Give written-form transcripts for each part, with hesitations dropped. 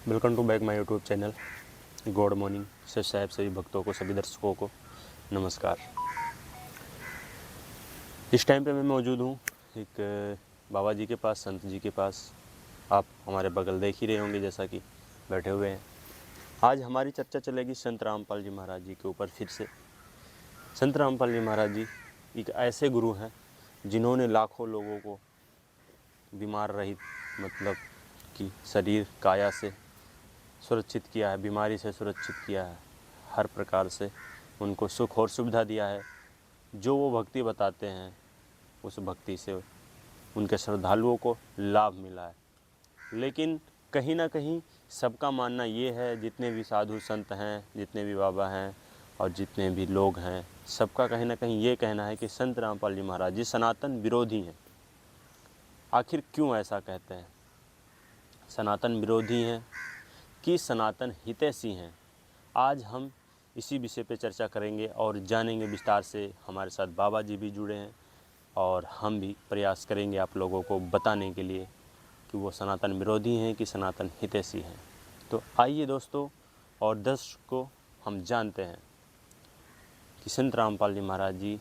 Welcome to back my YouTube channel. Good morning सत साहब, सभी भक्तों को, सभी दर्शकों को नमस्कार। इस टाइम पे मैं मौजूद हूँ एक बाबा जी के पास, संत जी के पास। आप हमारे बगल देख ही रहे होंगे जैसा कि बैठे हुए हैं। आज हमारी चर्चा चलेगी संत रामपाल जी महाराज जी के ऊपर फिर से। संत रामपाल जी महाराज जी एक ऐसे गुरु हैं जिन्होंने लाखों लोगों को बीमार रहित, मतलब कि शरीर काया से सुरक्षित किया है, बीमारी से सुरक्षित किया है, हर प्रकार से उनको सुख और सुविधा दिया है। जो वो भक्ति बताते हैं उस भक्ति से उनके श्रद्धालुओं को लाभ मिला है। लेकिन कहीं ना कहीं सबका मानना ये है, जितने भी साधु संत हैं, जितने भी बाबा हैं और जितने भी लोग हैं, सबका कहीं ना कहीं ये कहना है कि संत रामपाल जी महाराज जी सनातन विरोधी हैं। आखिर क्यों ऐसा कहते हैं? सनातन विरोधी हैं कि सनातन हितैषी हैं? आज हम इसी विषय पे चर्चा करेंगे और जानेंगे विस्तार से। हमारे साथ बाबा जी भी जुड़े हैं और हम भी प्रयास करेंगे आप लोगों को बताने के लिए कि वो सनातन विरोधी हैं कि सनातन हितैषी हैं। तो आइए दोस्तों और दर्शकों, हम जानते हैं कि संत रामपाल जी महाराज जी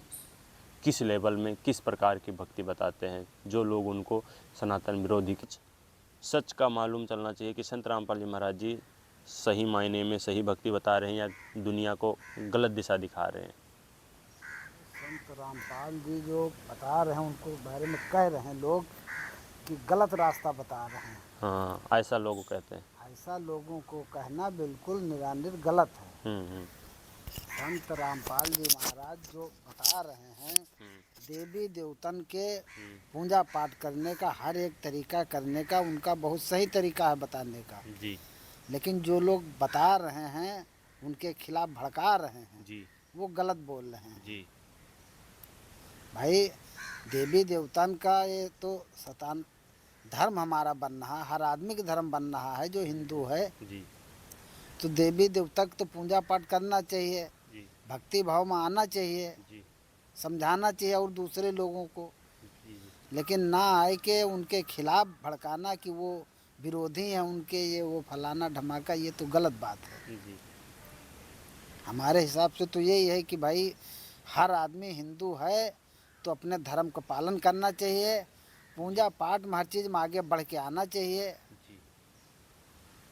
किस लेवल में, किस प्रकार की भक्ति बताते हैं। जो लोग उनको सनातन विरोधी, सच का मालूम चलना चाहिए कि संत रामपाल जी महाराज जी सही मायने में सही भक्ति बता रहे हैं या दुनिया को गलत दिशा दिखा रहे हैं। संत रामपाल जी जो बता रहे हैं उनको बारे में कह रहे हैं लोग कि गलत रास्ता बता रहे हैं। हाँ, ऐसा लोग कहते हैं। ऐसा लोगों को कहना बिल्कुल निरानिर गलत है। हम्म। संत रामपाल जी महाराज जो बता रहे हैं, देवी देवतन के पूजा पाठ करने का, हर एक तरीका करने का उनका बहुत सही तरीका है बताने का। जी लेकिन जो लोग बता रहे हैं, उनके खिलाफ भड़का रहे हैं, जी वो गलत बोल रहे हैं। जी भाई, देवी देवतान का ये तो सतान धर्म हमारा बन रहा, हर आदमी का धर्म बन रहा है जो हिंदू है। जी तो देवी देवता को तो पूजा पाठ करना चाहिए, जी भक्ति भाव में आना चाहिए, जी समझाना चाहिए और दूसरे लोगों को। जी लेकिन ना आए के उनके खिलाफ भड़काना कि वो विरोधी हैं उनके, ये वो फलाना धमाका, ये तो गलत बात है। जी हमारे हिसाब से तो यही है कि भाई हर आदमी हिंदू है तो अपने धर्म का पालन करना चाहिए, पूजा पाठ में हर चीज़ में आगे बढ़ के आना चाहिए, जी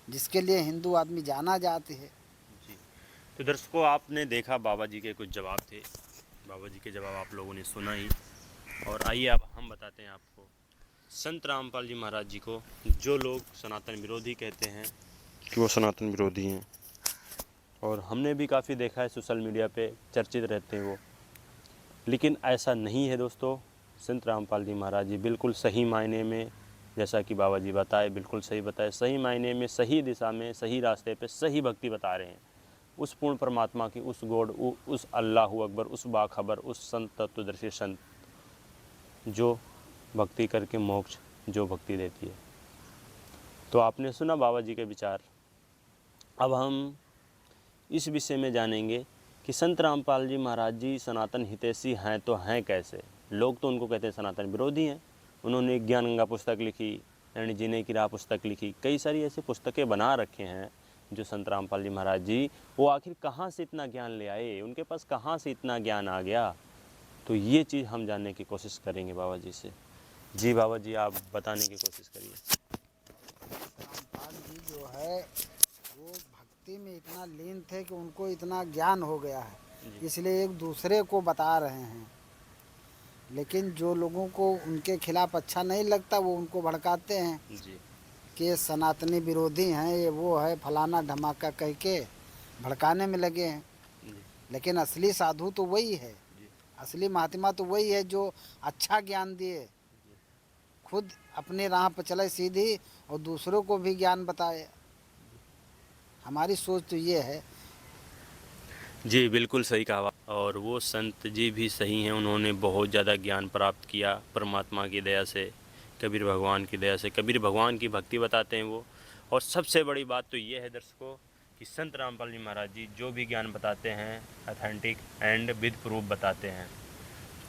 जिसके लिए हिंदू आदमी जाना जाते है। जी। तो दर्शकों, आपने देखा बाबा जी के कुछ जवाब थे। बाबा जी के जवाब आप लोगों ने सुना ही। और आइए अब हम बताते हैं आपको संत रामपाल जी महाराज जी को जो लोग सनातन विरोधी कहते हैं कि वो सनातन विरोधी हैं। और हमने भी काफ़ी देखा है, सोशल मीडिया पे चर्चित रहते हैं वो। लेकिन ऐसा नहीं है दोस्तों। संत रामपाल जी महाराज जी बिल्कुल सही मायने में, जैसा कि बाबा जी बताए, बिल्कुल सही बताए, सही मायने में, सही दिशा में, सही रास्ते पे सही भक्ति बता रहे हैं। उस पूर्ण परमात्मा की, उस गॉड, उस अल्लाह अकबर, उस बाखबर, उस संत तत्वदर्शी संत जो भक्ति करके मोक्ष, जो भक्ति देती है। तो आपने सुना बाबा जी के विचार। अब हम इस विषय में जानेंगे कि संत रामपाल जी महाराज जी सनातन हितैषी हैं तो हैं कैसे। लोग तो उनको कहते हैं सनातन विरोधी हैं। उन्होंने ज्ञान गंगा पुस्तक लिखी, यानी जीने की राह पुस्तक लिखी, कई सारी ऐसी पुस्तकें बना रखे हैं जो संत रामपाल जी महाराज जी, वो आखिर कहाँ से इतना ज्ञान ले आए, उनके पास कहाँ से इतना ज्ञान आ गया। तो ये चीज़ हम जानने की कोशिश करेंगे बाबा जी से। जी बाबा जी, आप बताने की कोशिश करिए। रामपाल जी जो है वो भक्ति में इतना लीन थे कि उनको इतना ज्ञान हो गया है, इसलिए एक दूसरे को बता रहे हैं। लेकिन जो लोगों को उनके खिलाफ अच्छा नहीं लगता वो उनको भड़काते हैं जी कि ये सनातनी विरोधी हैं, ये वो है, फलाना धमाका कह के भड़काने में लगे हैं। जी लेकिन असली साधु तो वही है, जी असली महात्मा तो वही है जो अच्छा ज्ञान दिए, खुद अपनी राह पर चले सीधी और दूसरों को भी ज्ञान बताए। हमारी सोच तो ये है। जी, बिल्कुल सही कहा। और वो संत जी भी सही हैं, उन्होंने बहुत ज़्यादा ज्ञान प्राप्त किया परमात्मा की दया से, कबीर भगवान की दया से। कबीर भगवान की भक्ति बताते हैं वो। और सबसे बड़ी बात तो ये है दर्शकों कि संत रामपाल जी महाराज जी जो भी ज्ञान बताते हैं ऑथेंटिक एंड विद प्रूफ बताते हैं।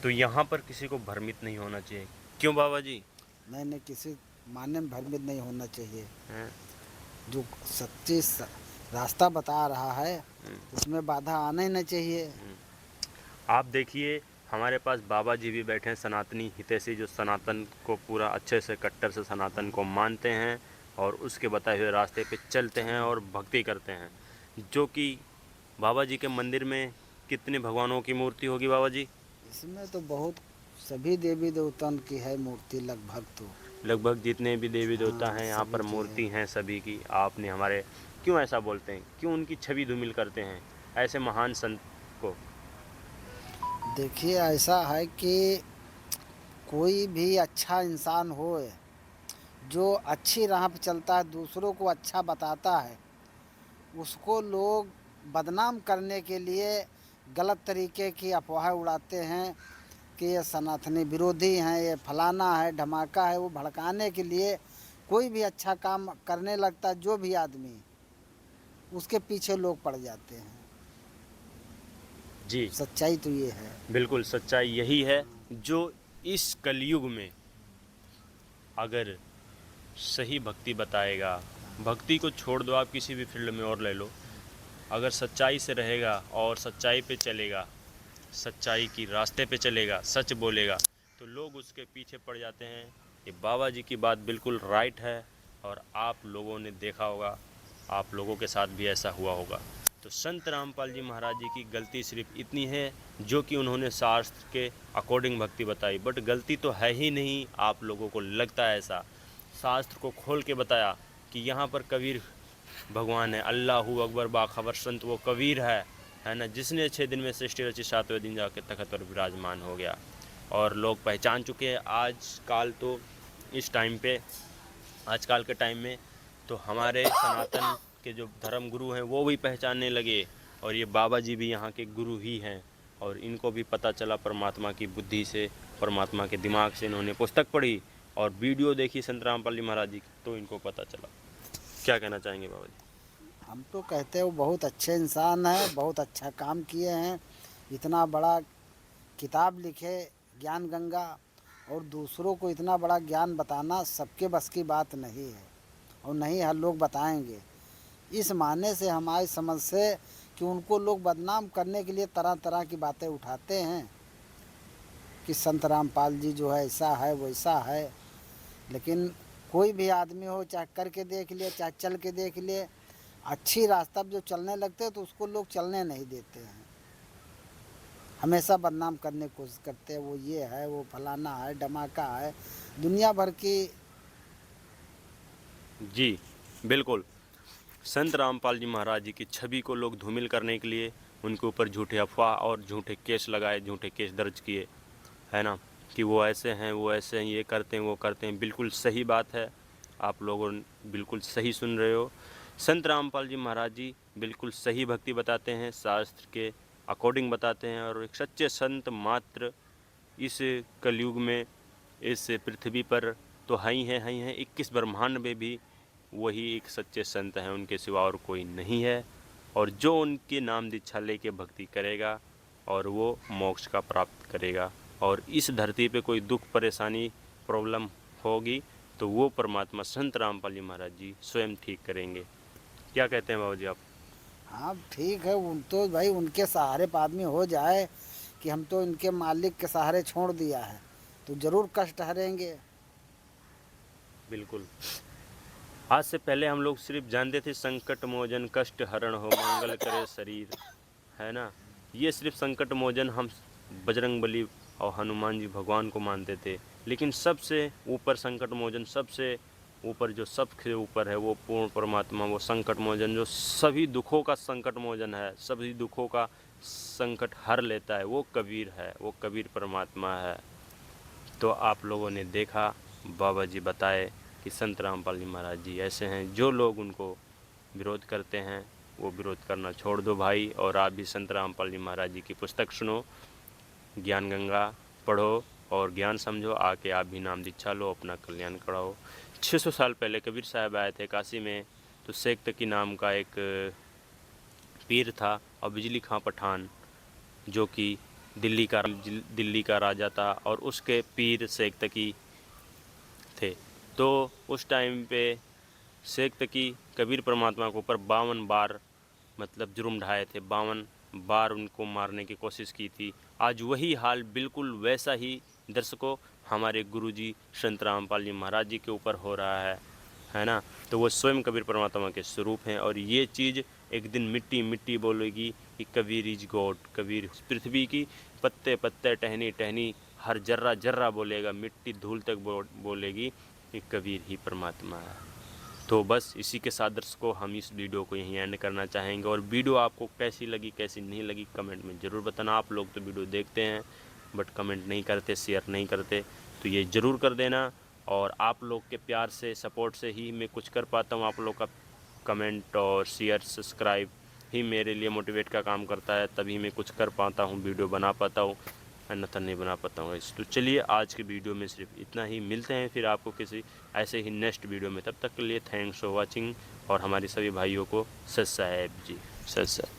तो यहाँ पर किसी को भ्रमित नहीं होना चाहिए। क्यों बाबा जी? नहीं, किसी मानने में भ्रमित नहीं होना चाहिए। हैं? जो सच्ची रास्ता बता रहा है उसमें बाधा आना ही नहीं चाहिए। आप देखिए हमारे पास बाबा जी भी बैठे हैं, सनातनी हितैषी, जो सनातन को पूरा अच्छे से कट्टर से सनातन को मानते हैं और उसके बताए हुए रास्ते पे चलते हैं और भक्ति करते हैं। जो कि बाबा जी के मंदिर में कितने भगवानों की मूर्ति होगी बाबा जी? इसमें तो बहुत सभी देवी देवताओं की है मूर्ति लगभग तो। लगभग जितने भी देवी देवता हाँ, हैं यहाँ सभी पर की मूर्ति है। हैं सभी की। आपने हमारे क्यों ऐसा बोलते हैं, क्यों उनकी छवि धूमिल करते हैं ऐसे महान संत को? देखिए ऐसा है कि कोई भी अच्छा इंसान हो जो अच्छी राह पे चलता है, दूसरों को अच्छा बताता है, उसको लोग बदनाम करने के लिए गलत तरीके की अफवाहें उड़ाते हैं कि ये सनातनी विरोधी हैं, ये फलाना है, धमाका है। वो भड़काने के लिए कोई भी अच्छा काम करने लगता है, जो भी आदमी, उसके पीछे लोग पड़ जाते हैं। जी सच्चाई तो ये है। बिल्कुल, सच्चाई यही है। जो इस कलयुग में अगर सही भक्ति बताएगा, भक्ति को छोड़ दो, आप किसी भी फील्ड में और ले लो, अगर सच्चाई से रहेगा और सच्चाई पे चलेगा, सच्चाई की रास्ते पे चलेगा, सच बोलेगा, तो लोग उसके पीछे पड़ जाते हैं। ये बाबा जी की बात बिल्कुल राइट है और आप लोगों ने देखा होगा, आप लोगों के साथ भी ऐसा हुआ होगा। तो संत रामपाल जी महाराज जी की गलती सिर्फ इतनी है जो कि उन्होंने शास्त्र के अकॉर्डिंग भक्ति बताई, बट गलती तो है ही नहीं। आप लोगों को लगता है ऐसा, शास्त्र को खोल के बताया कि यहाँ पर कबीर भगवान है, अल्लाहू अकबर बाखबर संत वो कबीर है ना, जिसने 6 दिन में सृष्टि रची, 7वें दिन जाके तखत पर विराजमान हो गया और लोग पहचान चुके हैं। आजकल तो इस टाइम पे, आजकल के टाइम में तो हमारे सनातन के जो धर्म गुरु हैं वो भी पहचानने लगे और ये बाबा जी भी यहाँ के गुरु ही हैं और इनको भी पता चला परमात्मा की बुद्धि से, परमात्मा के दिमाग से। इन्होंने पुस्तक पढ़ी और वीडियो देखी संत रामपाल जी महाराज जी की, तो इनको पता चला। क्या कहना चाहेंगे बाबा जी? हम तो कहते हैं वो बहुत अच्छे इंसान हैं, बहुत अच्छा काम किए हैं। इतना बड़ा किताब लिखे ज्ञान गंगा, और दूसरों को इतना बड़ा ज्ञान बताना सबके बस की बात नहीं है और नहीं हर लोग बताएंगे। इस माने से हमारी समझ से कि उनको लोग बदनाम करने के लिए तरह तरह की बातें उठाते हैं कि संत रामपाल जी जो है ऐसा है वैसा है। लेकिन कोई भी आदमी हो, चाहे करके देख ले चाहे चल के देख ले, अच्छी रास्ता पर जो चलने लगते हैं तो उसको लोग चलने नहीं देते हैं, हमेशा बदनाम करने की कोशिश करते हैं। वो ये है, वो फलाना है, धमाका है, दुनिया भर की। जी बिल्कुल, संत रामपाल जी महाराज जी की छवि को लोग धूमिल करने के लिए उनके ऊपर झूठे अफवाह और झूठे केस लगाए, झूठे केस दर्ज किए, है ना, कि वो ऐसे हैं, वो ऐसे हैं, ये करते हैं, वो करते हैं। बिल्कुल सही बात है, आप लोगों बिल्कुल सही सुन रहे हो। संत रामपाल जी महाराज जी बिल्कुल सही भक्ति बताते हैं, शास्त्र के अकॉर्डिंग बताते हैं और एक सच्चे संत मात्र इस कलयुग में, इस पृथ्वी पर तो हैं ही हैं, 21 ब्रह्मांड में भी वही एक सच्चे संत हैं, उनके सिवा और कोई नहीं है। और जो उनके नाम दीक्षा लेके भक्ति करेगा और वो मोक्ष का प्राप्त करेगा। और इस धरती पे कोई दुख परेशानी प्रॉब्लम होगी तो वो परमात्मा संत रामपाल जी महाराज जी स्वयं ठीक करेंगे। क्या कहते हैं बाबू जी आप? हाँ ठीक है, उन तो भाई उनके सहारे पे आदमी हो जाए कि हम तो इनके मालिक के सहारे छोड़ दिया है तो ज़रूर कष्ट हरेंगे। बिल्कुल, आज से पहले हम लोग सिर्फ जानते थे संकट मोचन, कष्ट हरण हो, मंगल करे शरीर, है ना। ये सिर्फ संकट मोचन हम बजरंगबली और हनुमान जी भगवान को मानते थे, लेकिन सबसे ऊपर संकट मोचन, सबसे ऊपर जो सबसे ऊपर है वो पूर्ण परमात्मा, वो संकट मोचन जो सभी दुखों का संकट मोचन है, सभी दुखों का संकट हर लेता है, वो कबीर है, वो कबीर परमात्मा है। तो आप लोगों ने देखा, बाबा जी बताए कि संत रामपाल जी महाराज जी ऐसे हैं। जो लोग उनको विरोध करते हैं वो विरोध करना छोड़ दो भाई, और आप भी संत रामपाल जी महाराज जी की पुस्तक सुनो, ज्ञान गंगा पढ़ो और ज्ञान समझो, आके आप भी नाम दीक्षा लो, अपना कल्याण कराओ। 600 साल पहले कबीर साहब आए थे काशी में, तो शेख तकी नाम का एक पीर था और बिजली खां पठान, जो कि दिल्ली का राजा था और उसके पीर शेख तकी थे। तो उस टाइम पे शेख तकी कबीर परमात्मा के ऊपर 52 बार मतलब जुर्म ढाए थे, 52 बार उनको मारने की कोशिश की थी। आज वही हाल बिल्कुल वैसा ही दर्शकों हमारे गुरुजी संत रामपाल जी महाराज जी के ऊपर हो रहा है ना। तो वो स्वयं कबीर परमात्मा के स्वरूप हैं और ये चीज़ एक दिन मिट्टी मिट्टी बोलेगी कि कबीर इज गॉड। कबीर पृथ्वी की पत्ते पत्ते टहनी टहनी हर जर्रा जर्रा बोलेगा, मिट्टी धूल तक बोलेगी कि कबीर ही परमात्मा है। तो बस इसी के साथ दर्शकों हम इस वीडियो को यहीं एंड करना चाहेंगे। और वीडियो आपको कैसी लगी कैसी नहीं लगी कमेंट में ज़रूर बताना। आप लोग तो वीडियो देखते हैं बट कमेंट नहीं करते, शेयर नहीं करते, तो ये ज़रूर कर देना। और आप लोग के प्यार से सपोर्ट से ही मैं कुछ कर पाता हूँ। आप लोग का कमेंट और शेयर सब्सक्राइब ही मेरे लिए मोटिवेट का काम करता है, तभी मैं कुछ कर पाता हूँ, वीडियो बना पाता हूँ, अन्यथा नहीं बना पाता हूँ। तो चलिए आज के वीडियो में सिर्फ इतना ही, मिलते हैं फिर आपको किसी ऐसे ही नेक्स्ट वीडियो में। तब तक के लिए थैंक्स फॉर वॉचिंग और हमारे सभी भाइयों को सत साहेब जी, सत साहेब।